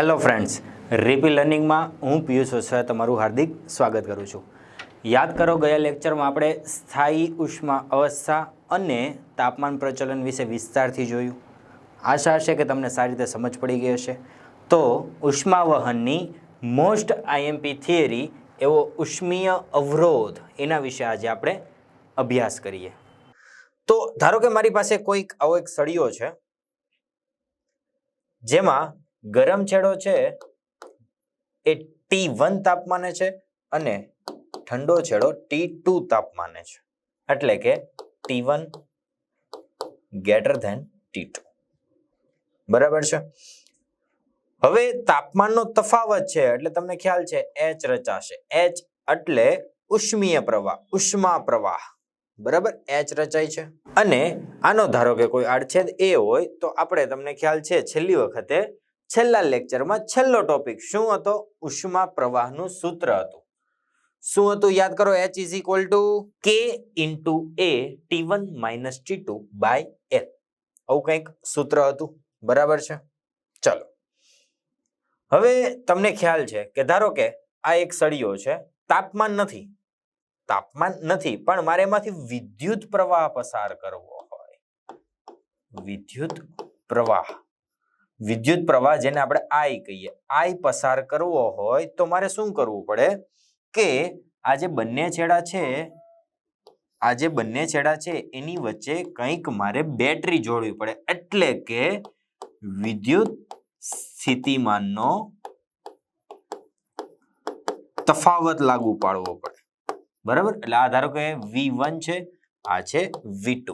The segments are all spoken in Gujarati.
હેલો ફ્રેન્ડ્સ, રીપી લર્નિંગમાં હું પિયુષ ઓસરા તમારું હાર્દિક સ્વાગત કરું છું. યાદ કરો, ગયા લેક્ચરમાં આપણે સ્થાયી ઉષ્મા અવસ્થા અને તાપમાન પ્રચલન વિશે વિસ્તારથી જોયું. આશા છે કે તમને સારી રીતે સમજ પડી ગઈ હશે. તો ઉષ્માવહનની મોસ્ટ આઈએમપી થિયરી એવો ઉષ્મીય અવરોધ, એના વિશે આજે આપણે અભ્યાસ કરીએ. તો ધારો કે મારી પાસે કોઈક આવો એક સળિયો છે જેમાં ગરમ છેડો છે એ T1 તાપમાને છે અને ઠંડો છેડો T2 તાપમાને છે, એટલે કે T1 greater than T2. બરાબર છે. હવે તાપમાનનો તફાવત છે એટલે તમને ખ્યાલ છે H રચાશે. H એટલે ઉષ્મીય પ્રવાહ, ઉષ્મા પ્રવાહ. બરાબર, H રચાય છે. અને આનો ધારો કે કોઈ આડછેદ A હોય તો આપણે, તમને ખ્યાલ છે, છેલ્લી વખતે છેલ્લા લેક્ચરમાં છેલ્લો ટોપિક શું હતો? ઉષ્મા પ્રવાહનું સૂત્ર હતું. શું હતું? યાદ કરો. H is equal to K into A T1 minus T2 by L. આવું કંઈક સૂત્ર હતું. બરાબર છે. ચલો, હવે તમને ખ્યાલ છે કે ધારો કે આ એક સળિયો છે, તાપમાન નથી પણ મારે એમાંથી વિદ્યુત પ્રવાહ પસાર કરવો હોય. વિદ્યુત પ્રવાહ જેને આપણે I કહીએ, I પસાર કરવો હોય તો મારે શું કરવું પડે કે આ જે બંને છેડા છે એની વચ્ચે કંઈક મારે બેટરી જોડવી પડે, એટલે કે વિદ્યુત સ્થિતિમાનનો તફાવત લાગુ પાડવો પડે. બરાબર, એટલે આ ધારો કે V1 છે, આ છે V2.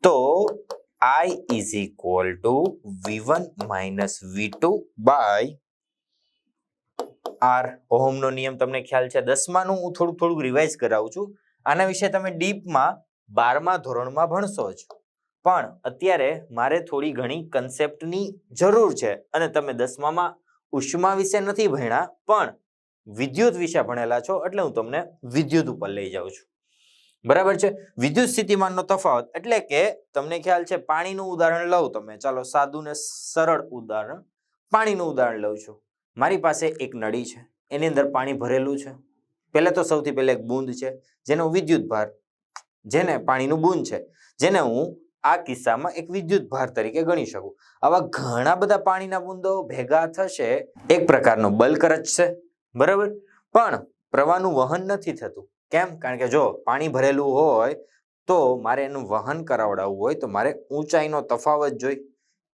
તો I is equal to V1 minus V2 by R. ઓહમનો નિયમ તમને ખ્યાલ છે. 10માનું હું થોડુંક રિવાઇઝ કરાવું છું. આના વિશે તમે ડીપમાં 12મા ધોરણમાં ભણશો જ, પણ અત્યારે મારે થોડી ઘણી કન્સેપ્ટની જરૂર છે. અને તમે 10મામાં ઉષ્મા વિશે નથી ભણ્યા પણ વિદ્યુત વિશે ભણેલા છો, એટલે હું તમને વિદ્યુત ઉપર લઈ જાઉં છું. બરાબર છે. વિદ્યુત સ્થિતિમાનનો તફાવત એટલે કે તમને ખ્યાલ છે, પાણીનું ઉદાહરણ લઉં તમે. ચાલો, સાદું ને સરળ ઉદાહરણ, પાણીનું ઉદાહરણ લઉં છું. મારી પાસે એક નળી છે, એની અંદર પાણી ભરેલું છે. પહેલા તો સૌથી પહેલા એક બૂંદ છે જેનો વિદ્યુત ભાર, જેને પાણીનું બૂંદ છે, જેને હું આ કિસ્સામાં એક વિદ્યુત ભાર તરીકે ગણી શકું. આવા ઘણા બધા પાણીના બૂંદો ભેગા થશે, એક પ્રકારનો બલ્ક રચશે. બરાબર, પણ પ્રવાહનું વહન નથી થતું. કેમ? કારણ કે જો પાણી ભરેલું હોય તો મારે એનું વહન કરાવડાવવું હોય તો મારે ઊંચાઈનો તફાવત જોઈ,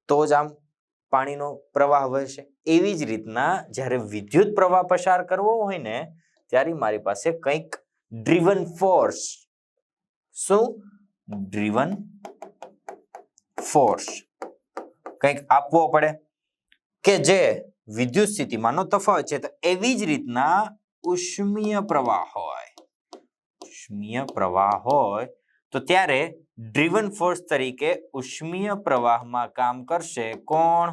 તો જ આમ પાણીનો પ્રવાહ વહેશે. એવી જ રીતના જ્યારે વિદ્યુત પ્રવાહ પસાર કરવો હોય ને, ત્યારે મારી પાસે કંઈક ડ્રીવન ફોર્સ, કંઈક આપવો પડે કે જે વિદ્યુત સ્થિતિમાનનો તફાવત છે. તો એવી જ રીતના ઉષ્મીય પ્રવાહ હોય તો ત્યારે ડ્રીવન ફોર્સ તરીકે ઉષ્મીય પ્રવાહમાં કામ કરશે કોણ?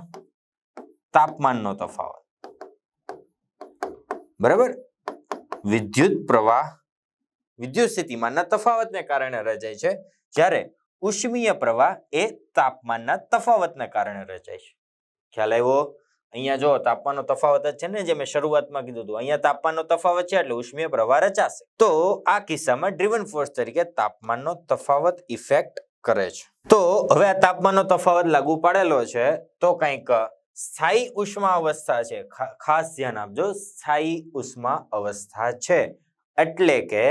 તાપમાનનો તફાવત. બરાબર, વિદ્યુત પ્રવાહ વિદ્યુત સ્થિતિમાનના તફાવતને કારણે રચાય છે, જ્યારે ઉષ્મીય પ્રવાહ એ તાપમાનના તફાવતને કારણે રચાય છે. ખ્યાલ આવ્યો? અહીંયા જો તાપમાનનો તફાવત જ છે ને, જે મેં શરૂઆતમાં કીધું હતું. અહીંયા તાપમાનનો તફાવત છે એટલે ઉષ્મીય પ્રવાહ રચાશે. તો આ કિસ્સામાં ડ્રીવન ફોર્સ તરીકે તાપમાનનો તફાવત ઇફેક્ટ કરે છે. તો હવે આ તાપમાનનો તફાવત લાગુ પાડેલો છે તો કંઈક સ્થાયી ઉષ્મા અવસ્થા છે. ખાસ ધ્યાન આપજો, સ્થાયી ઉષ્મા અવસ્થા છે એટલે કે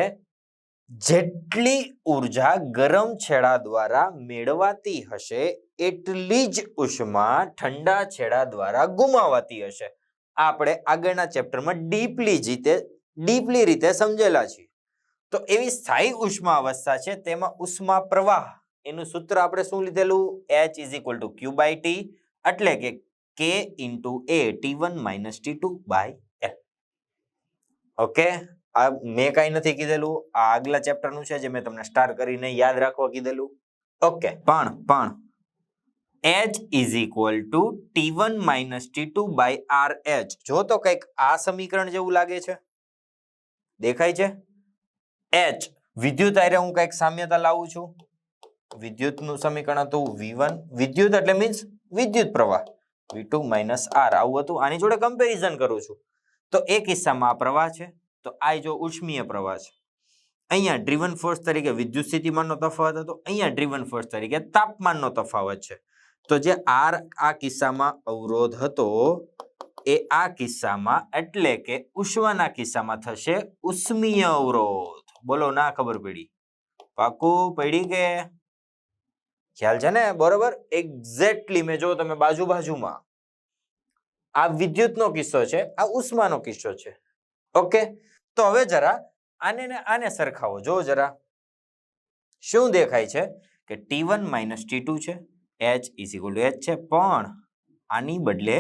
જેટલી ઉર્જા ગરમ છેડા દ્વારા મેળવાતી હશે એટલી જ ઉષ્મા ઠંડા છેડા દ્વારા ગુમાવાતી હશે. આપણે આગળના ચેપ્ટરમાં ડીપલી રીતે સમજેલા છીએ. તો એવી સ્થાયી ઉષ્મા અવસ્થા છે, તેમાં ઉષ્મા પ્રવાહ, એનું સૂત્ર આપણે શું લીધેલું? H is equal to Q by T, એટલે કે K into A T1 minus T2 by L. Okay, આ મેં કઈ નથી કીધેલું, આ આગલા ચેપ્ટરનું છે જે મેં તમને સ્ટાર કરીને યાદ રાખવા કીધેલું. ઓકે, પણ H is equal to T1 minus T2 by RH. જો તો કંઈક આ સમીકરણ જેવું લાગે છે, દેખાય છે? H વિદ્યુત આરે હું કંઈક સામ્યતા લાવું છું. વિદ્યુતનું સમીકરણ હતું V1. વિદ્યુત એટલે મીન્સ વિદ્યુત પ્રવાહ V2 માઇનસ R આવું હતું. આની જોડે કમ્પેરિઝન કરું છું તો એ કિસ્સામાં આ પ્રવાહ છે, તો આ જો ઉષ્મીય પ્રવાહ છે. અહીંયા ડ્રીવન ફોર્સ તરીકે વિદ્યુત સ્થિતિમાનનો તફાવત હતો, અહીંયા ડ્રીવન ફોર્સ તરીકે તાપમાનનો તફાવત છે. તો જે R આ કિસ્સામાં અવરોધ હતો એ આ કિસ્સામાં એટલે કે ઉષ્માના કિસ્સામાં થશે ઉષ્મીય અવરોધ. બોલો ના ખબર પડી? પાકું પડી કે ખ્યાલ છે ને? બરોબર, એક્ઝેક્ટલી. મેં જો તમે બાજુમાં આ વિદ્યુતનો કિસ્સો છે, આ ઉષ્માનો કિસ્સો છે. ઓકે, તો હવે જરા આને ને આને સરખાવો. જો જરા શું દેખાય છે કે T1 માઇનસ T2 છે, H is equal two H છે, પણ આની બદલે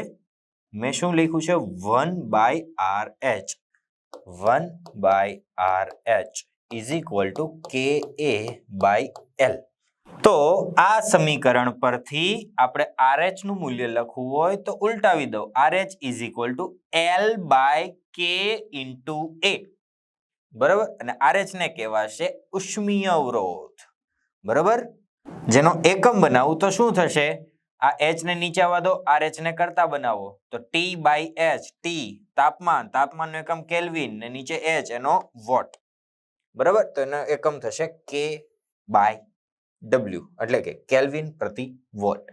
મેં શું લખ્યું છે 1/RH 1/RH is equal two KA/L. તો આ સમીકરણ પરથી આપણે RH નું મૂલ્ય લખવું હોય તો ઉલટાવી દો. RH is equal two L/K into A. બરાબર, અને RH ને કહેવાશે ઉષ્મીય અવરોધ. બરાબર, જેનો એકમ બનાવું તો શું થશે? આ H ને નીચે આવવા દો, RH ને કરતા બનાવો તો T/H. T તાપમાનનો એકમ કેલ્વિન ને નીચે H એનો વોટ. બરાબર, તો એનો એકમ થશે K/W એટલે કે કેલ્વિન પ્રતિ વોટ.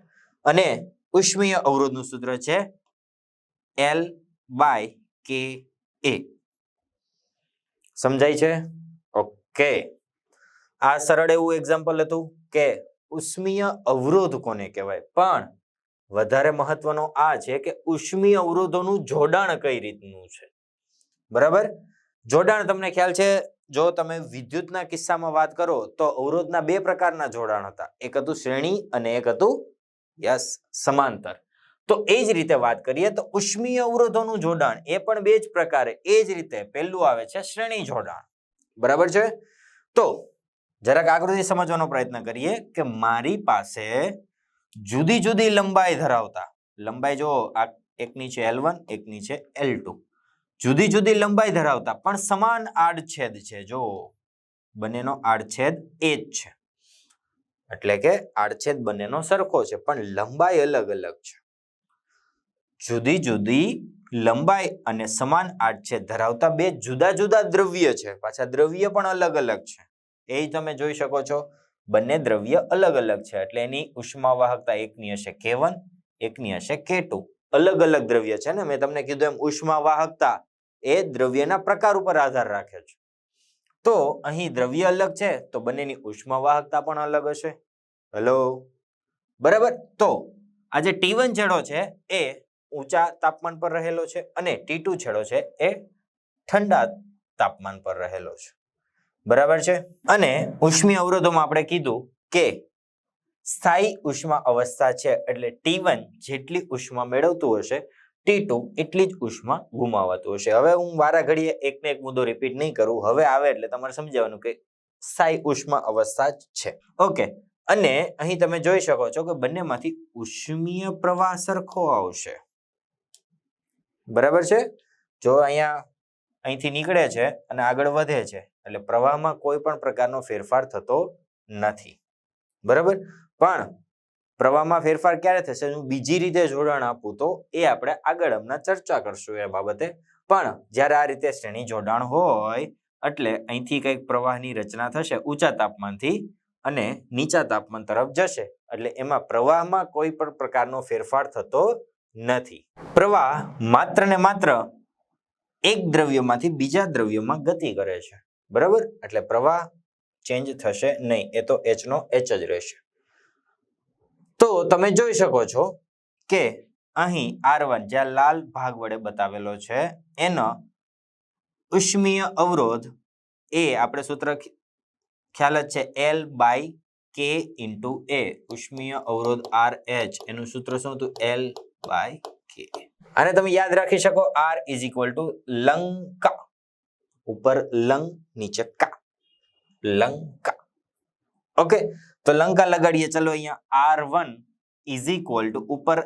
અને ઉષ્મીય અવરોધનું સૂત્ર છે L/Ka. સમજાય છે? ઓકે, આ સરળ એવું એક્ઝામ્પલ હતું કે ઉષ્મીય અવરોધ કોને કહેવાય, પણ વધારે મહત્વનો આ છે કે ઉષ્મીય અવરોધોનું જોડાણ કઈ રીતનું છે. બરાબર, જોડાણ તમને ખ્યાલ છે? જો તમે વિદ્યુતના કિસ્સામાં વાત કરો તો અવરોધના બે પ્રકારના જોડાણ હતા. એક હતું શ્રેણી અને એક હતું સમાંતર. તો એ જ રીતે વાત કરીએ તો ઉષ્મીય અવરોધોનું જોડાણ એ પણ બે જ પ્રકારે. એ જ રીતે પહેલું આવે છે શ્રેણી જોડાણ. બરાબર છે? તો જરાક આકૃતિ સમજવાનો પ્રયત્ન કરીએ કે મારી પાસે જુદી જુદી લંબાઈ ધરાવતા, લંબાઈ જો આ એકની છે L1, એકની છે L2, જુદી જુદી લંબાઈ ધરાવતા પણ સમાન આડછેદ છે. જો બંનેનો આડછેદ એ જ છે, એટલે કે આડછેદ બંનેનો સરખો છે પણ લંબાઈ અલગ અલગ છે. જુદી જુદી લંબાઈ અને સમાન આડછેદ ધરાવતા બે જુદા જુદા દ્રવ્ય છે. પાછા દ્રવ્ય પણ અલગ અલગ છે. એ તમે જોઈ શકો છો, બંને દ્રવ્ય અલગ અલગ છે એટલે એની ઉષ્મા વાહકતા એકની હશે K1, એકની હશે K2. અલગ અલગ દ્રવ્ય છે ને, મેં તમને કીધું એમ ઉષ્મા વાહકતા એ દ્રવ્યના પ્રકાર ઉપર આધાર રાખે છે. તો અહીં દ્રવ્ય અલગ છે તો બંનેની ઉષ્મા વાહકતા પણ અલગ હશે. હેલો, બરાબર. તો આ જે T1 છેડો છે એ ઊંચા તાપમાન પર રહેલો છે અને T2 છેડો છે એ ઠંડા તાપમાન પર રહેલો છે. બરાબર છે? અને ઉષ્મીય અવરોધોમાં આપણે કીધું કે સ્થાયી ઉષ્મા અવસ્થા છે એટલે T1 જેટલી ઉષ્મા મેળવતું હશે T2 એટલી જ ઉષ્મા ગુમાવતું હશે. હવે હું વારા ઘડીએ એકને એક મુદ્દો રિપીટ નહીં કરું. હવે આવે એટલે તમારે સમજાવવાનું કે સ્થાયી ઉષ્મા અવસ્થા જ છે. ઓકે, અને અહીં તમે જોઈ શકો છો કે બંનેમાંથી ઉષ્મીય પ્રવાહ સરખો આવશે. બરાબર છે? જો અહીંથી નીકળે છે અને આગળ વધે છે એટલે પ્રવાહમાં કોઈ પણ પ્રકારનો ફેરફાર થતો નથી. બરાબર, પણ પ્રવાહમાં ફેરફાર ક્યારે થશે? હું બીજી રીતે જોડાણ આપું તો એ આપણે આગળ હમણાં ચર્ચા કરશું એ બાબતે. પણ જ્યારે આ રીતે શ્રેણી જોડાણ હોય એટલે અહીંથી કંઈક પ્રવાહની રચના થશે ઊંચા તાપમાનથી અને નીચા તાપમાન તરફ જશે એટલે એમાં પ્રવાહમાં કોઈ પણ પ્રકારનો ફેરફાર થતો નથી. પ્રવાહ માત્ર ને માત્ર એક દ્રવ્યમાંથી બીજા દ્રવ્યમાં ગતિ કરે છે. બરાબર, એટલે પ્રવાહ ચેન્જ થશે નહીં, એ તો H નો H જ રહેશે. તો તમે જોઈ શકો છો કે અહીં R1 જ્યાં લાલ ભાગ વડે બતાવેલો છે એનો ઉષ્મીય અવરોધ એ આપણે સૂત્ર ખ્યાલ જ છે L/K ઇન્ટુ A. ઉષ્મીય અવરોધ RH એનું સૂત્ર શું હતું? L/K. આને તમે યાદ રાખી શકો, R is equal two Lanka, ઉપર લંગ નીચે કા, લંકા. ઓકે, તો લંકા લગાડીએ. ચલો અહીંયા R1 ઇઝ ઇક્વલ ટુ ઉપર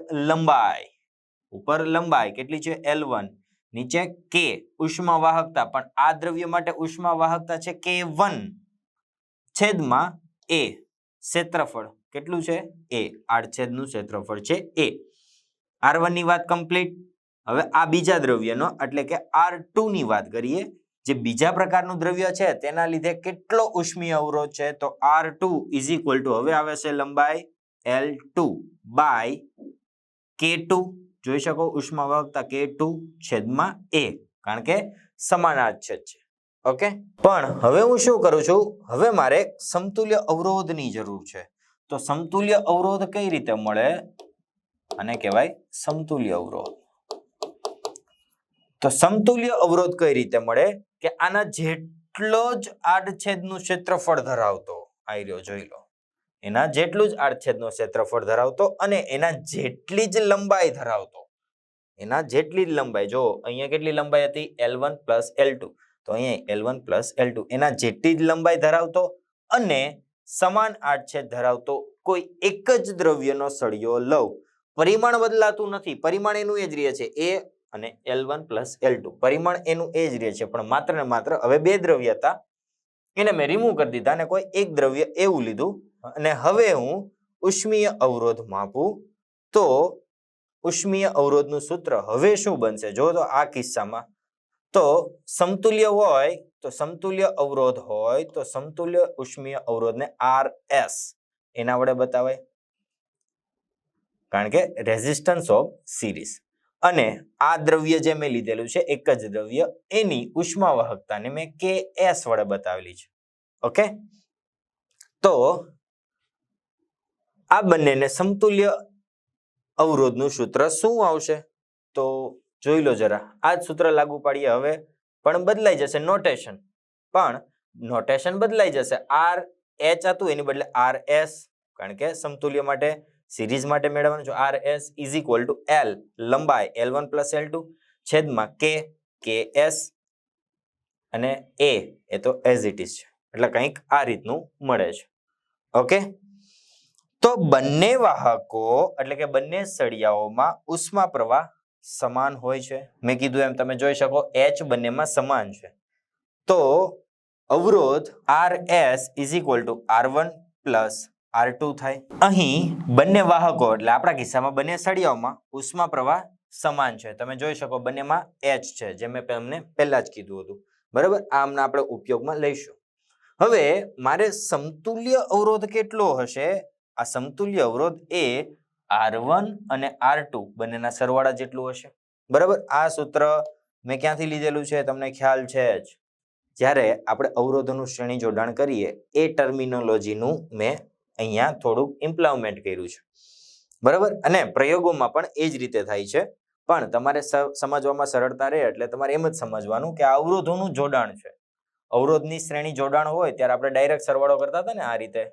લંબાઈ કેટલી છે? L1, નીચે K ઉષ્મા વાહકતા, પણ આ દ્રવ્ય માટે ઉષ્મા વાહકતા છે K1 છેદમાં A ક્ષેત્રફળ કેટલું છે a આડછેદનું ક્ષેત્રફળ છે a r1 ની વાત કમ્પ્લીટ હવે આ બીજા દ્રવ્યનો એટલે કે r2 ની વાત કરીએ જે બીજા પ્રકારનું દ્રવ્ય છે તેના લીધે કેટલો ઉષ્મીય અવરોધ છે તો r2 હવે આવે છે લંબાઈ L2 બાય K2 જોઈ શકો ઉષ્મા વાહકતા K2 છેદમાં a કારણ કે સમાન આડછેદ છે ઓકે પણ હવે હું શું કરું છું હવે મારે સમતુલ્ય અવરોધની જરૂર છે તો સમતુલ્ય અવરોધ કઈ રીતે મળે આને કહેવાય સમતુલ્ય અવરોધ તો સમતુલ્ય અવરોધ કઈ રીતે મળે કે આના જેટલો જ આડછેદનું ક્ષેત્રફળ ધરાવતો આઈ રહ્યો જોઈ લો એના જેટલું જ આડછેદનું ક્ષેત્રફળ ધરાવતો અને એના જેટલી જ લંબાઈ ધરાવતો એના જેટલી જ લંબાઈ જો અહીંયા કેટલી લંબાઈ હતી L1 + L2 તો અહીંયા L1 + L2 એના જેટલી જ લંબાઈ ધરાવતો અને સમાન આડછેદ ધરાવતો કોઈ એક જ દ્રવ્યનો સળિયો લઉં પરિમાણ બદલાતું નથી પરિમાણ એનું એ જ રહે છે એ અને L1 + L2 પરિમાણ એનું એ જ રહે છે પણ માત્ર ને માત્ર હવે બે દ્રવ્ય હતા એને મેં રિમૂવ કરી દીધા અને કોઈ એક દ્રવ્ય એવું લીધું અને હવે હું ઉષ્મીય અવરોધ માપું તો ઉષ્મીય અવરોધનું સૂત્ર હવે શું બનશે જો તો આ કિસ્સામાં તો સમતુલ્ય હોય તો સમતુલ્ય અવરોધ હોય તો સમતુલ્ય ઉષ્મીય અવરોધને RS એના વડે બતાવાય કારણ કે રેઝિસ્ટન્સ ઓફ સિરીઝ અને આ દ્રવ્ય જે મેં લીધેલું છે એક જ દ્રવ્ય એની ઉષ્મા વાહકતાને મેં KS વડે બતાવેલી છે ઓકે તો આ બંનેને સમતુલ્ય અવરોધનું સૂત્ર શું આવશે તો જોઈ લો જરા આ જ સૂત્ર લાગુ પાડીએ હવે પણ બદલાઈ જશે નોટેશન બદલાઈ જશે RH હતું એની બદલે RS કારણ કે સમતુલ્ય માટે સિરીઝ માટે મેળવવાનું છે RS = L લંબાઈ L1 + L2 છેદમાં KS અને A એ તો એઝ ઇટ ઇઝ છે એટલે કંઈક આ રીતનું મળે છે ઓકે તો બંને વાહકો એટલે કે બંને સળિયાઓમાં ઉષ્મા પ્રવાહ સમાન હોય છે મેં કીધું એમ તમે જોઈ શકો H બંનેમાં સમાન છે તો અવરોધ RS = R1 + R2 થાય અહીં બંને વાહકો એટલે આપણા કિસ્સામાં બંને સળિયાઓમાં ઉષ્મા પ્રવાહ સમાન છે તમે જોઈ શકો બંનેમાં H છે જે મેં તમને પહેલા જ કીધું હતું બરાબર આમના આપણે ઉપયોગમાં લઈશું હવે મારે સમતુલ્ય અવરોધ કેટલો હશે આ સમતુલ્ય અવરોધ એ R1 અને R2 બંનેના સરવાળા જેટલું હશે બરાબર આ સૂત્ર મેં ક્યાંથી લીધેલું છે તમને ખ્યાલ છે જ જ્યારે આપણે અવરોધોનું શ્રેણી જોડાણ કરીએ એ ટર્મિનોલોજીનું મેં અહીંયા થોડુંક ઇમ્પ્લિમેન્ટ કર્યું છે બરાબર અને પ્રયોગોમાં પણ એ જ રીતે થાય છે પણ તમારે સમજવામાં સરળતા રહે એટલે તમારે એમ જ સમજવાનું કે આ અવરોધોનું જોડાણ છે અવરોધની શ્રેણી જોડાણ હોય ત્યારે આપણે ડાયરેક્ટ સરવાળો કરતા હતા ને આ રીતે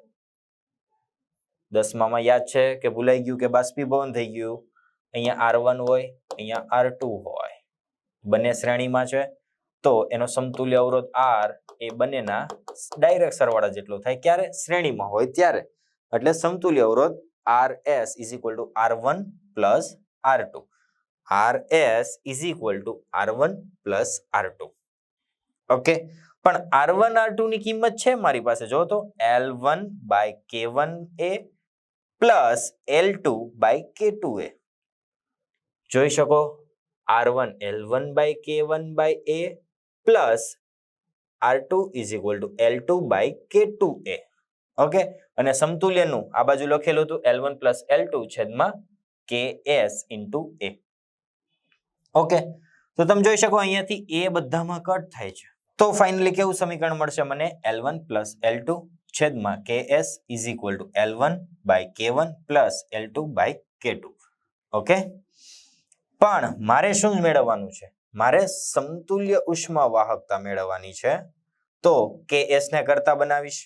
10માં યાદ છે કે ભૂલાઈ ગયું કે બાષ્પીભવન થઈ ગયું અહીંયા R1 હોય અહીંયા R2 હોય બંને શ્રેણીમાં છે તો એનો સમતુલ્ય અવરોધ R એ બંનેના ડાયરેક્ટ સરવાળા જેટલો થાય ક્યારે શ્રેણીમાં હોય ત્યારે એટલે સમતુલ્ય અવરોધ RS = R1 + R2 RS = R1 + R2 okay પણ R1 R2 ની કિંમત છે મારી પાસે જો તો L1/K1A પ્લસ L2/K2A જોઈ શકો R1 L1/K1A plus R2 = L2/K2A okay અને સમતુલ્યનું આ બાજુ લખેલું હતું L1 + L2 છેદમાં KS × A ઓકે તો તમે જોઈ શકો અહીંયાથી A બધામાં કટ થાય છે તો ફાઇનલી કેવું સમીકરણ મળશે મને L1 + L2 છેદમાં KS = L1/K1 plus L2/K2 okay પણ મારે શું મેળવવાનું છે મારે સમતુલ્ય ઉષ્મા વાહકતા મેળવવાની છે તો KS ને કરતા બનાવીશ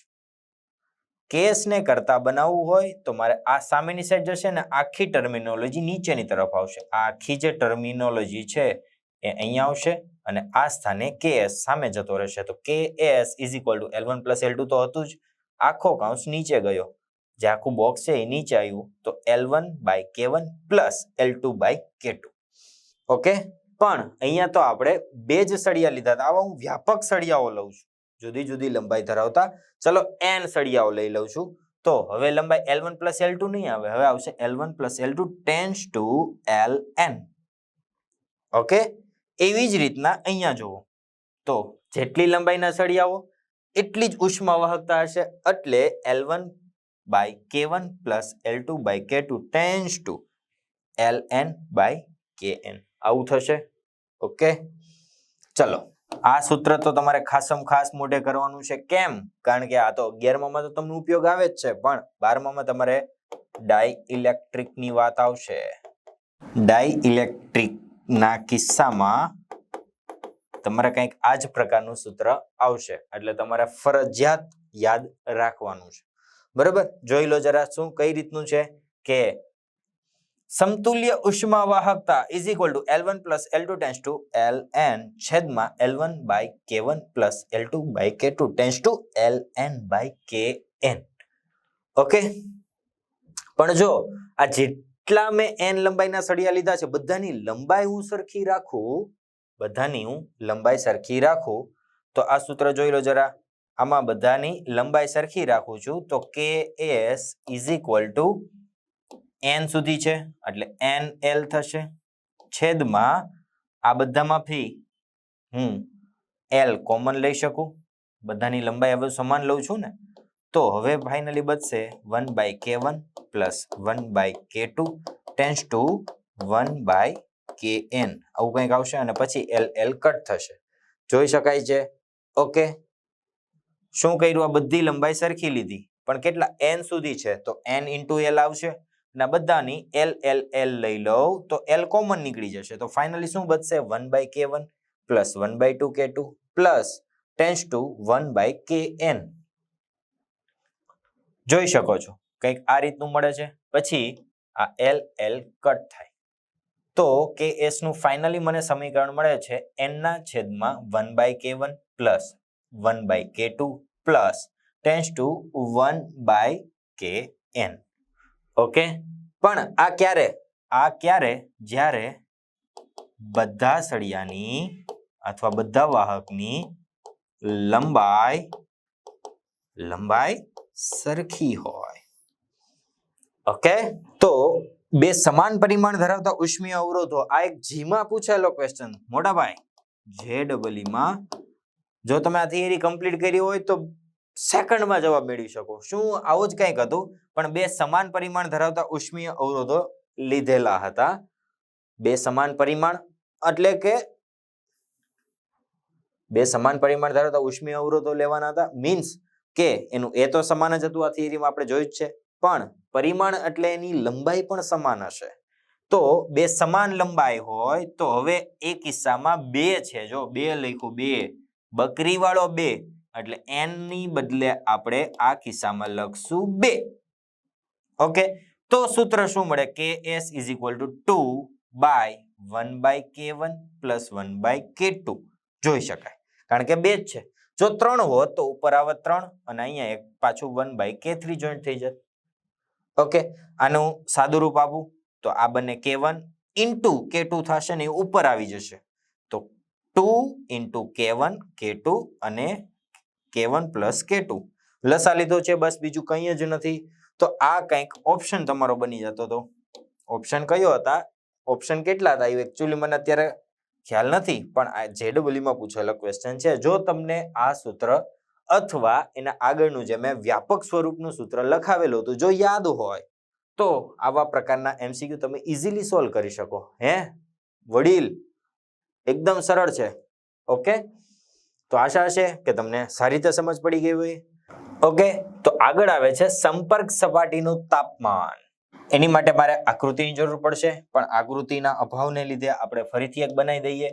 કેસ ને કરતા બનાવવું હોય તો મારે આ સામેની સાઈડ જશે ને આખી ટર્મિનોલોજી નીચેની તરફ આવશે આ આખી જે ટર્મિનોલોજી છે એ અહીંયા આવશે અને આ સ્થાને KS સામે જતો રહેશે તો KS = L1 + L2 તો હતું જ આખો કૌંસ નીચે ગયો જે આખું બોક્સ છે એ નીચે આવ્યું તો L1/K1 પ્લસ L2/K2 ઓકે પણ અહીંયા તો આપણે બે જ સળિયા લીધા હતા આવા હું વ્યાપક સળિયાઓ લઉં છું જુદી જુદી લંબાઈ ધરાવતા ચલો n સળિયાઓ લઈ લઉં છું તો હવે લંબાઈ L1 પ્લસ L2 નહીં આવે, હવે આવશે L1 plus L2 tends to Ln. Okay, એવી જ રીતના અહીંયા જુઓ તો જેટલી લંબાઈના સળિયાઓ એટલી જ ઉષ્મા વાહકતા હશે, એટલે L1 by K1 plus L2 by K2 tends to Ln by Kn. આવું થશે. ઓકે, ચલો આ સૂત્ર તો તમારે ખાસમ ખાસ મોઢે કરવાનું છે. કેમ? કારણ કે આ તો 11માં તો તમને ઉપયોગ આવે જ છે, પણ 12માં તમારે ડાઇઇલેક્ટ્રિક ની વાત આવશે. ડાઇઇલેક્ટ્રિક ના કિસ્સામાં તમારે કંઈક આ જ પ્રકારનું સૂત્ર આવશે, એટલે તમારે ફરજિયાત યાદ રાખવાનું છે. બરોબર, જોઈ લો જરા શું કઈ રીતનું છે કે સમતુલ્ય ઉષ્મા વાહકતા is equal to L1 plus L2 tends to Ln છેદમાં L1 by K1 plus L2 by K2 tends to Ln by Kn. Okay, પણ જો આ જેટલા મેં n લંબાઈના સળિયા લીધા છે, બધાની લંબાઈ હું સરખી રાખું, તો આ સૂત્ર જોઈ લો જરા. આમાં બધાની લંબાઈ સરખી રાખું છું તો Ks is equal two n સુધી છે એટલે nl થશે, છેદમાં આ બધામાંથી હું l કોમન લઈ શકું, બધાની લંબાઈ હવે સમાન લઉં છું ને, તો હવે ફાઇનલી બચશે 1 by K1 plus 1 by K2 tends to 1 by Kn. આવું કંઈક આવશે અને પછી l કટ થશે, જોઈ શકાય છે. ઓકે, શું કર્યું? આ બધી લંબાઈ સરખી લીધી, પણ કેટલા n સુધી છે તો n ઇન્ટુ l આવશે, અને બધાની l લઈ લઉં તો l કોમન નીકળી જશે, તો ફાઇનલી શું બચશે? 1 by K1 plus 1 by 2 K2 plus tends to 1 by Kn. જોઈ શકો છો કંઈક આ રીતનું મળે છે. પછી આ l કટ થાય તો Ks નું ફાઇનલી મને સમીકરણ મળે છે n ના છેદમાં 1 by K1 plus 1 by K2 plus tends to 1 by Kn. Okay, પણ આ ક્યારે? જ્યારે બધા સળિયાની અથવા બધા વાહકની લંબાઈ સરખી હોય. ઓકે, તો બે સમાન પરિમાણ ધરાવતા ઉષ્મીય અવરોધો, આ એક જીમાં પૂછેલો ક્વેશ્ચન મોટા ભાઈ, JEE માં જો તમે આ થિયરી કમ્પ્લીટ કરી હોય તો સેકન્ડમાં જવાબ મેળવી શકો. શું આવું જ કંઈક હતું, પણ બે સમાન પરિમાણ ધરાવતા ઉષ્મીય અવરોધો લીધેલા હતા. બે સમાન પરિમાણ એટલે કે બે સમાન પરિમાણ ધરાવતા ઉષ્મીય અવરોધો લેવાના હતા, મીન્સ કે એનું એ તો સમાન જ હતું, આ થિયરીમાં આપણે જોયું જ છે, પણ પરિમાણ એટલે એની લંબાઈ પણ સમાન હશે. તો બે સમાન લંબાઈ હોય તો હવે એ કિસ્સામાં બે છે, જો બે લખ્યું, બે બકરી વાળો બે, એટલે n ની બદલે આપણે આ કિસ્સામાં લખશું 2. ઓકે, તો સૂત્ર શું મળે? Ks is equal to 2 by 1 by K1 plus 1 by K2. જોઈ શકાય, કારણ કે બે જ છે. જો 3 હોત તો ઉપર આવે 3 અને અહીંયા એક પાછું 1 બાય K3 જોઈન્ટ થઈ જાય. ઓકે, આનું સાદું રૂપ આપું તો આ બંને K1 ઇન્ટુ K2 થશે ને એ ઉપર આવી જશે, તો 2 ઇન્ટુ K1 K2 અને K1 પ્લસ K2 લસા લીધો છે, બસ બીજું કંઈ જ નથી. તો આ કંઈક ઓપ્શન તમારો બની જતો હતો. ઓપ્શન કયો હતા? ઓપ્શન કેટલા હતા એકચ્યુઅલી મને અત્યારે ખ્યાલ નથી, પણ આ JEE માં પૂછેલો ક્વેશ્ચન છે. જો તમને આ સૂત્ર અથવા એના આગળનું જે મેં વ્યાપક સ્વરૂપનું સૂત્ર લખાવેલું હતું જો યાદ હોય તો આવા પ્રકારના MCQ તમે ઇઝીલી સોલ્વ કરી શકો. વડીલ એકદમ સરળ છે. ઓકે, તો આશા છે કે તમને સારી રીતે સમજ પડી ગઈ હોય. ઓકે, તો આગળ આવે છે સંપર્ક સપાટીનું તાપમાન. એની માટે મારે આકૃતિની જરૂર પડશે, પણ આકૃતિના અભાવને લીધે આપણે ફરીથી એક બનાવી દઈએ,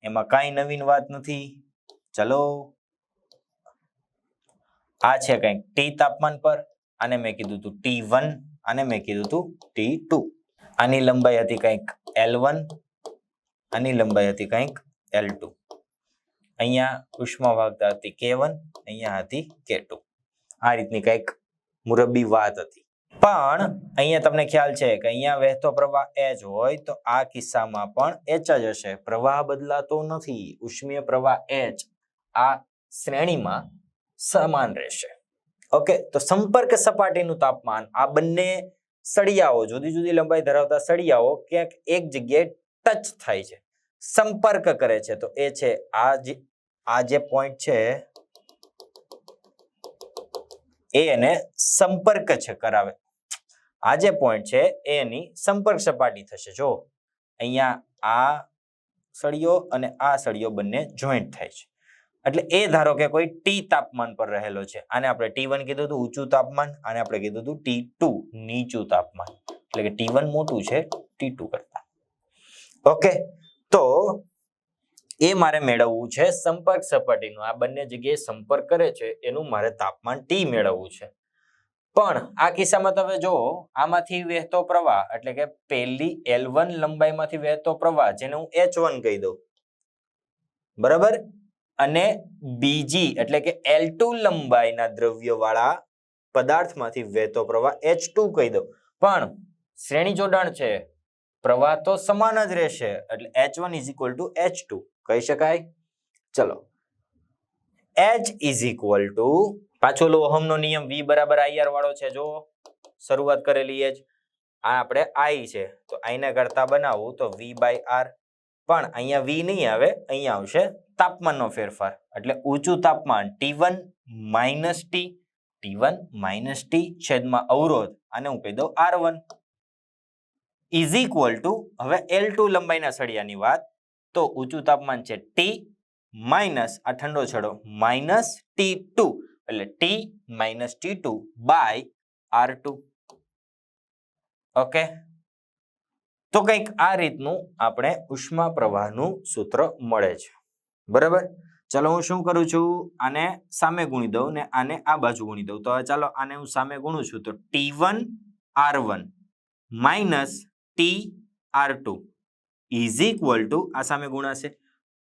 એમાં કાંઈ નવીન વાત નથી. ચલો, આ છે કંઈક T તાપમાન પર, આને મેં કીધું હતું T1, આને મેં કીધું હતું T2. આની લંબાઈ હતી કંઈક L1, આની લંબાઈ હતી કંઈક L2. અહીંયા ઉષ્મા વાહકતા હતી K1, અહીંયા હતી K2. આ રીતની કંઈક મુરબ્બી વાત હતી. પણ અહીંયા તમને ખ્યાલ છે કે અહીંયા વહેતો પ્રવાહ H હોય તો આ કિસ્સામાં પણ H જ હશે, પ્રવાહ બદલાતો નથી. ઉષ્મીય પ્રવાહ H આ શ્રેણીમાં સમાન રહેશે. ઓકે, તો સંપર્ક સપાટીનું તાપમાન, આ બંને સળિયાઓ, જુદી જુદી લંબાઈ ધરાવતા સળિયાઓ ક્યાંક એક જગ્યાએ ટચ થાય છે, સંપર્ક કરે છે, તો એ છે આ જે પોઈન્ટ છે એ એને સંપર્ક છે કરાવે. આ જે પોઈન્ટ છે એની સંપર્ક સપાટી થશે. જો અહીંયા આ સળિયો અને આ સળિયો બંને જોઈન્ટ થાય છે, એટલે એ ધારો કે કોઈ ટી તાપમાન પર રહેલો છે. આને આપણે T1 કીધું હતું ઊંચું તાપમાન, આને આપણે કીધું હતું T2 નીચું તાપમાન. એટલે કે T1 મોટું છે T2 કરતા. ઓકે, તો એ મારે મેળવવું છે સંપર્ક સપાટીનું. આ બંને જગ્યાએ સંપર્ક કરે છે એનું મારે તાપમાન T મેળવવું છે. પણ આ કિસ્સામાં તમે જો આમાંથી વહેતો પ્રવાહ એટલે કે પહેલી L1 લંબાઈમાંથી વહેતો પ્રવાહ જેને હું H1 કહી દઉં, બરાબર, અને બીજી એટલે કે L2 લંબાઈના દ્રવ્યવાળા પદાર્થમાંથી વહેતો પ્રવાહ H2 કહી દઉં. પણ શ્રેણી જોડાણ છે, પ્રવાહ તો સમાન જ રહેશે, એટલે H1 = H2 કહી શકાય. ચલો, H = પાછો લો ઓહમનો નિયમ, V = IR વાળો છે. જો શરૂઆત કરેલી જ આ આપણે I છે, તો I ને કરતા બનાવવું તો V/R. પણ અહીંયા V નહીં આવે, અહીંયા આવશે તાપમાનનો ફેરફાર. એટલે ઊંચું તાપમાન T1 - T, T1 - T છેદમાં અવરોધ, આને હું કહી દઉં R1 = હવે L2 લંબાઈના સળિયાની વાત, તો ઊંચું તાપમાન છે T માઇનસ આ ઠંડો છેડો -T2, એટલે T - T2 / R2. ઓકે, તો કંઈક આ રીતનું આપણે ઉષ્મા પ્રવાહનું સૂત્ર મળે છે, બરાબર. ચાલો હું શું કરું છું, આને સામે ગુણી દઉં ને આને આ બાજુ ગુણી દઉં. તો ચાલો આને હું સામે ગુણું છું, તો T1 R1 - T R2 = આ સામે ગુણાશે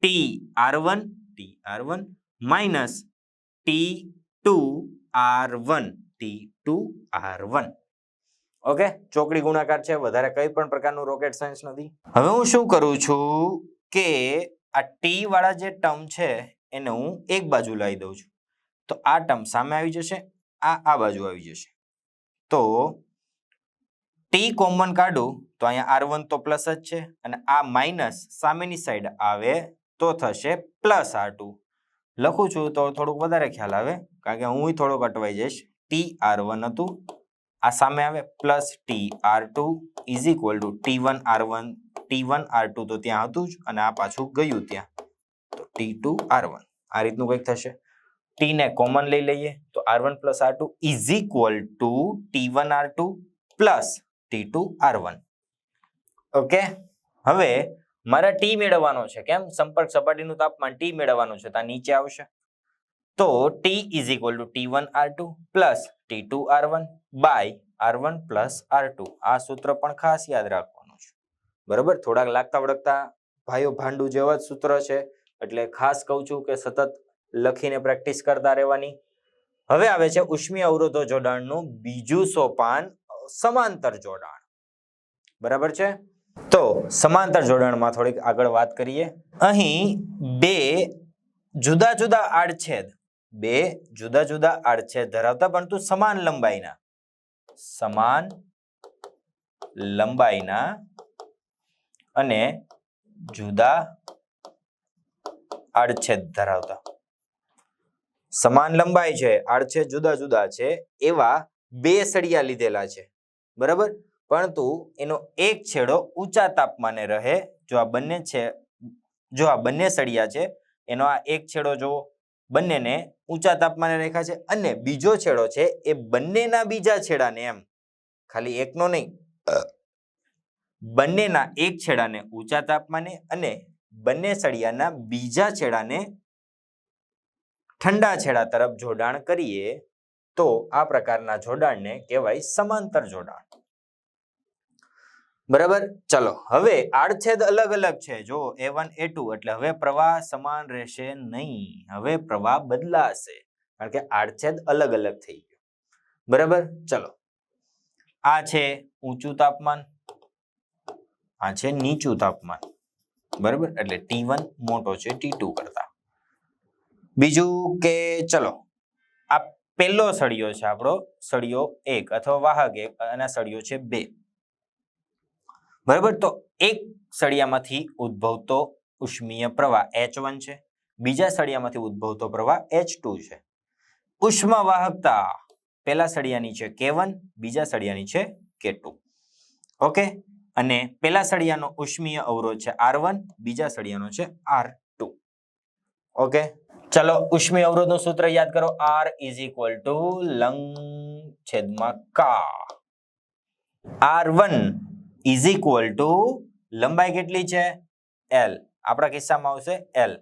T R1 - T2 R1. Okay, ચોકડી ગુણાકાર છે, વધારે કઈ પણ પ્રકારનું રોકેટ સાયન્સ નથી. હવે હું શું કરું છું કે આ T વાળા જે ટર્મ છે એને હું એક બાજુ લાવી દઉં છું, તો આ ટર્મ સામે આવી જશે, આ બાજુ આવી જશે. તો T કોમન કાઢું તો અહીંયા R1 તો પ્લસ જ છે, અને આ માઇનસ સામેની સાઈડ આવે તો થશે પ્લસ R2. લખું છું તો થોડુંક વધારે ખ્યાલ આવે, કારણ કે હું થોડોક અટવાઈ જઈશ. T R1 હતું, આ સામે આવે plus T R2 = T1 R1, T1 R2 તો ત્યાં હતું જ, અને આ પાછું ગયું ત્યાં, તો T2 R1. આ રીતનું કંઈક થશે. T ને કોમન લઈ લઈએ તો R1 + R2 = T1 R2 + T2 R1. Okay, હવે મારે T મેળવવાનો છે. કેમ? સંપર્ક સપાટીનું તાપમાન T મેળવવાનું છે, તો આ નીચે આવશે. તો T = T1 R2 + T2 R1 / R1 + R2. આ સૂત્ર પણ ખાસ યાદ રાખવાનું છે, બરાબર. થોડાક લાગતા વળગતા ભાઈઓ ભાંડુ જેવા જ સૂત્ર છે, એટલે ખાસ કહું છું કે સતત લખીને પ્રેક્ટિસ કરતા રહેવાની. હવે આવે છે ઉષ્મીય અવરોધો જોડાણનું બીજું સોપાન, સમાંતર જોડાણ, બરાબર છે. તો સમાંતર જોડાણમાં થોડીક આગળ વાત કરીએ. અહીં બે જુદા જુદા આડછેદ ધરાવતા પરંતુ સમાન લંબાઈના અને જુદા આડછેદ ધરાવતા, સમાન લંબાઈ છે, આડછેદ જુદા જુદા છે, એવા બે સળિયા લીધેલા છે, બરાબર. પરંતુ એનો એક છેડો ઊંચા તાપમાને રહે. જો આ બંને સળિયા છે, એનો આ એક છેડો જો બંનેને ઊંચા તાપમાને રાખ્યા છે, અને બીજો છેડો છે એ બંનેના બીજા છેડાને, એમ ખાલી એકનો નહીં, બંનેના એક છેડાને ઊંચા તાપમાને અને બંને સળિયાના બીજા છેડાને ઠંડા છેડા તરફ જોડાણ કરીએ તો આ પ્રકારના જોડાણને કહેવાય સમાંતર જોડાણ, બરાબર. ચલો, હવે આડછેદ અલગ અલગ છે. જો A1 A2, એટલે હવે પ્રવાહ સમાન રહેશે નહીં, હવે પ્રવાહ બદલાશે, કારણ કે આડછેદ અલગ અલગ થઈ ગયો, બરાબર. ચલો, આ છે ઊંચું તાપમાન, આ છે નીચું તાપમાન, બરાબર. એટલે T1 મોટો છે T2 કરતા. બીજું કે ચલો, આ પહેલો સળિયો છે આપણો સળિયો 1 અથવા વાહક 1 અને સળિયો છે 2. બરાબર, તો એક સળિયામાંથી ઉદ્ભવતો ઉષ્મીય પ્રવાહ H1 છે, બીજા સળિયામાંથી ઉદ્ભવતો પ્રવાહ H2 છે. ઉષ્મા વાહકતા પહેલા સળિયાની છે K1, બીજા સળિયાની છે K2. ઓકે, અને પહેલા સળિયાનો ઉષ્મીય અવરોધ છે R1, બીજા સળિયાનો છે R2. ઓકે, ચલો ઉષ્મીય અવરોધનું સૂત્ર યાદ કરો. R લંગ છેદમાં કા. R1 લંબાઈ કેટલી છે? L. આપણા કિસ્સામાં આવશે L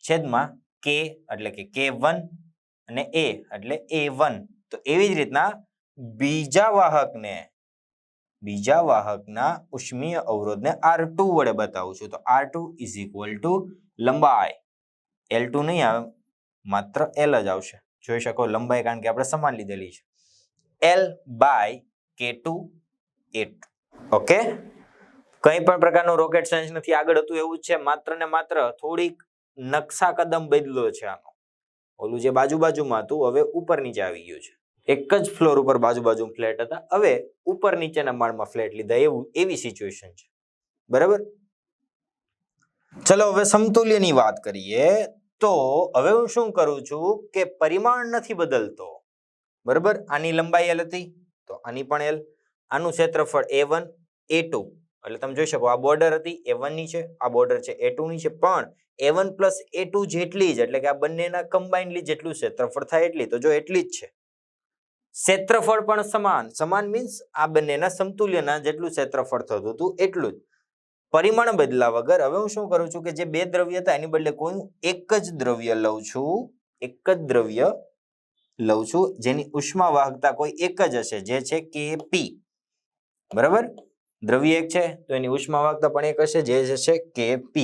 છેદમાં K એટલે કે K1 અને A એટલે A1. તો એવી જ રીતના બીજા વાહકના ઉષ્મીય અવરોધને R2 વડે બતાવું છું. તો R2 લંબાઈ L2 નહીં આવે, માત્ર L જ આવશે. જોઈ શકો લંબાઈ, કારણ કે આપણે સમાન લીધેલી છે. L by K2 A2. Okay, કઈ પણ પ્રકારનું રોકેટ સાયન્સ નથી, આગળ હતું એવું જ છે, માત્ર ને માત્ર થોડીક નકશા કદમ બદલ્યો છે આનો. ઓલું જે બાજુમાં હતું હવે ઉપર નીચે આવી ગયું છે. એક જ ફ્લોર ઉપર બાજુ ફ્લેટ હતા, હવે ઉપર નીચેના માળમાં ફ્લેટ લીધા, એવી સિચ્યુએશન છે. બરાબર, ચલો હવે સમતુલ્યની વાત કરીએ. તો હવે હું શું કરું છું કે પરિમાણ નથી બદલતો. બરાબર, આની લંબાઈ L હતી તો આની પણ L, આનું ક્ષેત્રફળ A1 A2 એટલે તમે જોઈ શકો આ બોર્ડર હતી A1 ની છે, આ બોર્ડર છે A2 ની છે, પણ A1 પ્લસ A2 જેટલી જ, એટલે કે આ બંનેના કમ્બાઇનલી જેટલું ક્ષેત્રફળ થાય એટલી. તો જો એટલી જ છે, ક્ષેત્રફળ પણ સમાન મીન્સ આ બંનેના સમતુલ્યના જેટલું ક્ષેત્રફળ થતું હતું એટલું જ. પરિમાણ બદલા વગર હવે હું શું કરું છું કે જે બે દ્રવ્ય હતા એની બદલે કોઈ એક જ દ્રવ્ય લઉં છું, જેની ઉષ્મા વાહકતા કોઈ એક જ હશે, જે છે Kp. બરાબર, દ્રવ્ય એક છે તો એની ઉષ્મા વાહકતા પણ એક હશે, જે છે Kp.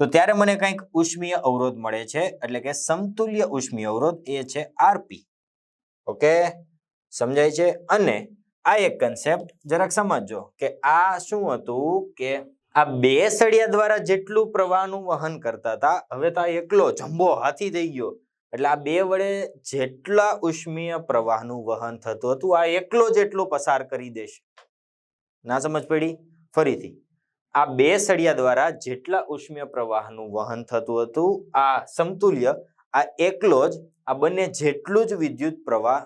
તો ત્યારે મને કંઈક ઉષ્મીય અવરોધ મળે છે, એટલે કે સમતુલ્ય ઉષ્મીય અવરોધ એ છે Rp. ઓકે, સમજાય છે? અને આ એક કન્સેપ્ટ જરાક સમજજો કે આ શું હતું કે આ બે સળિયા દ્વારા જેટલું પ્રવાહનું વહન કરતા હતા, હવે તો આ એકલો જંબો હાથી થઈ ગયો. એટલે આ બે વડે જેટલા ઉષ્મીય પ્રવાહનું વહન થતું હતું, આ એકલો જેટલું પસાર કરી દેશે. ના સમજ પડી? ફરીથી, આ બે સળિયા દ્વારા જેટલા ઉષ્મીય પ્રવાહનું વહન થતું હતું, આ સમતુલ્ય આ એકલો જ આ બંને જેટલું જ વિદ્યુત પ્રવાહ,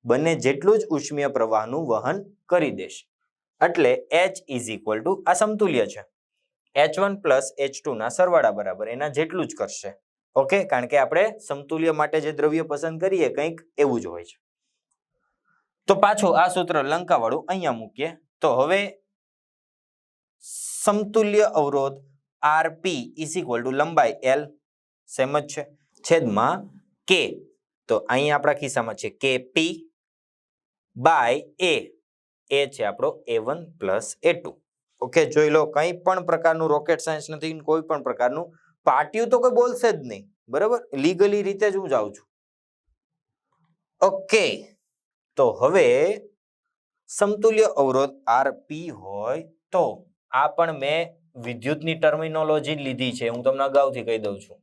બંને જેટલું જ ઉષ્મીય પ્રવાહનું વહન કરી દેશે. એટલે H આ સમતુલ્ય છે. H1 પ્લસ H2 ના સરવાળા બરાબર એના જેટલું જ કરશે. ઓકે, કારણ કે આપણે સમતુલ્ય માટે જે દ્રવ્ય પસંદ કરીએ કંઈક એવું જ હોય છે. તો પાછું આ સૂત્ર લંકાવાળું અહીંયા મૂકીએ. તો હવે સમતુલ્ય અવરોધ Rp લંબાઈ L સેમ જ છે, છેદમાં K. તો અહીંયા આપણા ખિસ્સામાં છે Kp બાય A. એ છે આપણો A1 પ્લસ A2. ઓકે, જોઈ લો, કંઈ પણ પ્રકારનું રોકેટ સાયન્સ નથી, કોઈ પણ પ્રકારનું પાટિયું તો કોઈ બોલશે જ નહીં. બરાબર, લીગલી રીતે જ હું જાઉં છું. ઓકે, તો હવે સમતુલ્ય અવરોધ Rp હોય તો આ પણ મેં વિદ્યુતની ટર્મિનોલોજી લીધી છે, હું તમને અગાઉથી કહી દઉં છું.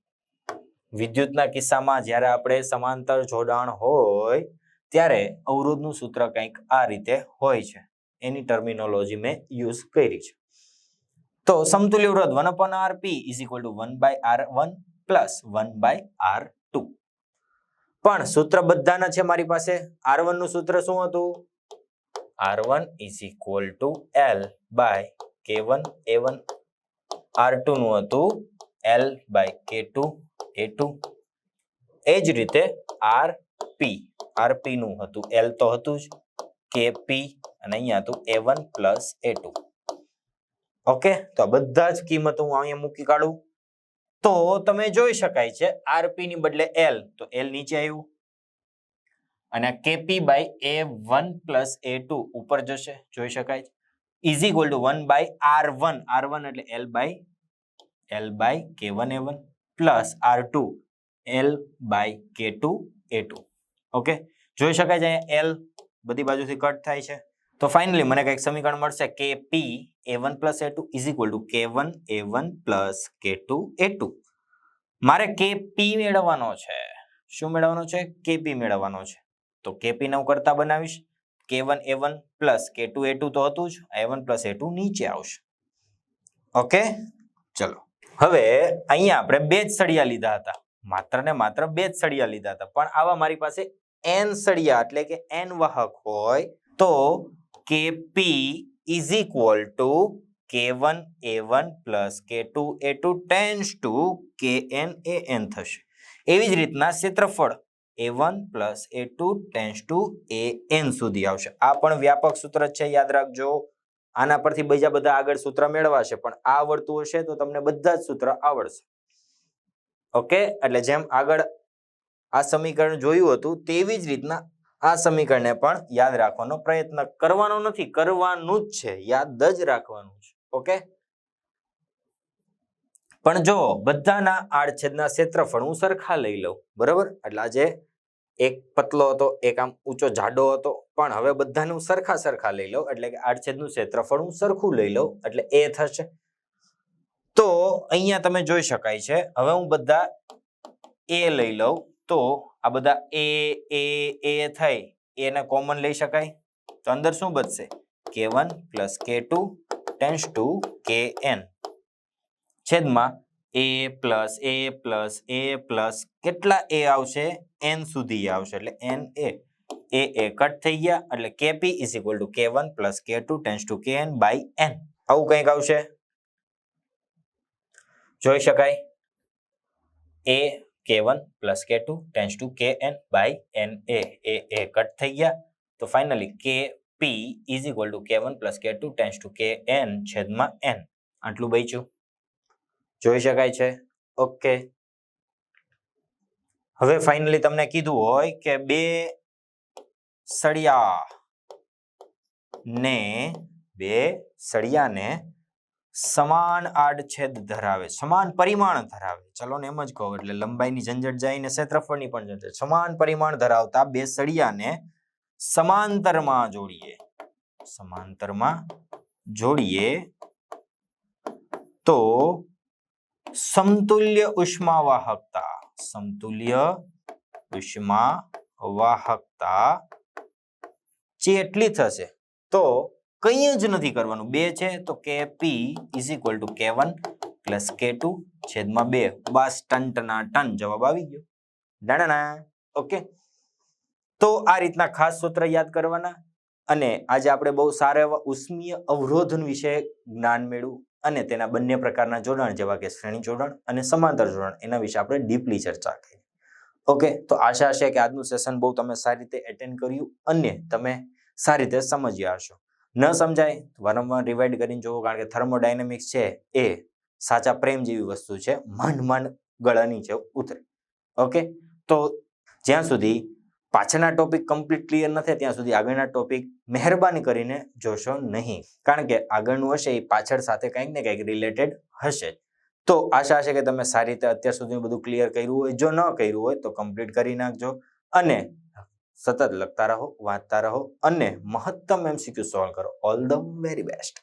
વિદ્યુતના કિસ્સામાં જ્યારે આપણે સમાંતર જોડાણ હોય ત્યારે અવરોધનું સૂત્ર કંઈક આ રીતે હોય છે, એની ટર્મિનોલોજી મેં યુઝ કરી છે. તો સમતુલ્ય અવરોધ 1/Rp = 1/R1 પ્લસ 1/R2. પણ સૂત્ર બધાના છે મારી પાસે. R1 નું સૂત્ર શું હતું? R1 = L/K1 A1. R2 નું હતું L/K2 A2. એ જ રીતે RP નું હતું L તો હતું જ, Kp અને અહીંયા હતું A1 પ્લસ A2. ઓકે, તો બધા જ કિંમતો હું અહીંયા મૂકી કાઢું તો તમે જોઈ શકાય છે Rp ની બદલે L, તો L નીચે આવ્યું અને Kp by A1 plus A2 ઉપર જશે, જોઈ શકાય છે, = 1/R1. R1 એટલે L/K1 A1 plus R2 L/K2 A2. Okay, જોઈ શકાય છે અહીંયા L બધી બાજુથી કટ થાય છે. તો ફાઇનલી મને કંઈક સમીકરણ મળશે Kp A1 plus A2 = K1 A1 plus K2 A2. મારે Kp મેળવવાનો છે. શું મેળવવાનો છે? કેપી મેળવવાનો છે. તો કેપી ને હું કરતા બનાવીશ. K1 A1 plus K2 A2 તો હતું જ, A1 પ્લસ A2 નીચે આવશે. ઓકે, ચલો હવે અહીંયા આપણે બે જ સળિયા લીધા હતા, માત્ર ને માત્ર બે જ સળિયા લીધા હતા, પણ આવા મારી પાસે n સળિયા એટલે કે n વાહક હોય તો Kp is equal to K1 A1 plus K2 A2 tends to Kn An થશે. એવી જ રીતના ક્ષેત્રફળ A1 plus A2 tends to An સુધી આવશે. આ પણ વ્યાપક સૂત્ર છે, યાદ રાખજો. આના પરથી બીજા બધા આગળ સૂત્ર મેળવાશે, પણ આ આવડતું હશે તો તમને બધા જ સૂત્ર આવડશે. ઓકે, એટલે જેમ આગળ આ સમીકરણ જોયું હતું તેવી જ રીતના આ સમીકરણને પણ યાદ રાખવાનો પ્રયત્ન કરવાનો નથી, કરવાનું જ છે, યાદ જ રાખવાનું છે. ઓકે, પણ જો બધાના આડછેદના ક્ષેત્રફળ હું સરખા લઈ લઉં, બરાબર, એટલે આજે એક પતલો હતો, એક આમ ઊંચો જાડો હતો, પણ હવે બધાનું સરખા લઈ લઉં એટલે કે આડછેદનું ક્ષેત્રફળ હું સરખું લઈ લઉં એટલે એ થશે. તો અહીંયા તમે જોઈ શકાય છે, હવે હું બધા એ લઈ લઉં તો આ બધા એ થઈ, એને કોમન લઈ શકાય તો અંદર શું બચશે? K1 plus K2 tends to Kn છેદમાં a plus કેટલા a આવશે? n સુધી આવશે, એટલે n a કટ થઈ ગયા, એટલે Kp is equal to K1 plus K2 tends to Kn by n. આવું કંઈક આવશે, જોઈ શકાય. a K1 plus K2 tends to Kn by n. a cut થઈ ગયા, તો finally Kp is equal to K1 plus K2 tends to Kn છેદમાં n. આટલું બચ્યું, જોઈ શકાય છે. ઓકે, હવે ફાઇનલી તમને કીધું હોય કે બે સળિયાને સમાન આડછેદ ધરાવે, સમાન પરિમાણ ધરાવે, ચલો ને એમ જ કહો એટલે લંબાઈની ઝંઝટ જાય ને ક્ષેત્રફળની પણ ઝંઝટ. સમાન પરિમાણ ધરાવતા બે સળિયાને સમાંતરમાં જોડીએ તો સમતુલ્ય ઉષ્માવાહકતા જેટલી થશે. તો કંઈ જ નથી કરવાનું, બે છે તો Kp is equal to K1 plus K2 છેદમાં 2. બસ ટન જવાબ આવી ગયો. દાણા. ઓકે, તો આ રીતના ખાસ સૂત્ર યાદ કરવાના, અને આજે આપણે બહુ સારા એવા ઉષ્મીય અવરોધન વિશે જ્ઞાન મેળવ્યું અને તેના બંને પ્રકારના જોડાણ જેવા કે શ્રેણી જોડાણ અને સમાંતર જોડાણ, એના વિશે આપણે ડીપલી ચર્ચા કરી. ઓકે, તો આશા છે કે આજનું સેશન બહુ તમે સારી રીતે એટેન્ડ કર્યું અને તમે સારી રીતે સમજ્યા હશો. ન સમજાય વારંવાર રિવાઇડ કરીને જોવો, કારણ કે થર્મોડાયનેમિક્સ છે એ સાચા પ્રેમ જેવી વસ્તુ છે, માંડ ગળાની છે ઉતરે. ઓકે, તો જ્યાં સુધી પાછળના ટોપિક કમ્પ્લીટ ક્લિયર ન થાય ત્યાં સુધી આગળના ટોપિક મહેરબાની કરીને જોશો નહીં, કારણ કે આગળનું હશે એ પાછળ સાથે કંઈક ને કંઈક રિલેટેડ હશે. તો આશા છે કે તમે સારી રીતે અત્યાર સુધી બધું ક્લિયર કર્યું હોય. જો ન કર્યું હોય તો કમ્પ્લીટ કરી નાખજો અને સતત લખતા રહો, વાંચતા રહો અને મહત્તમ MCQ સોલ્વ કરો. All the very best.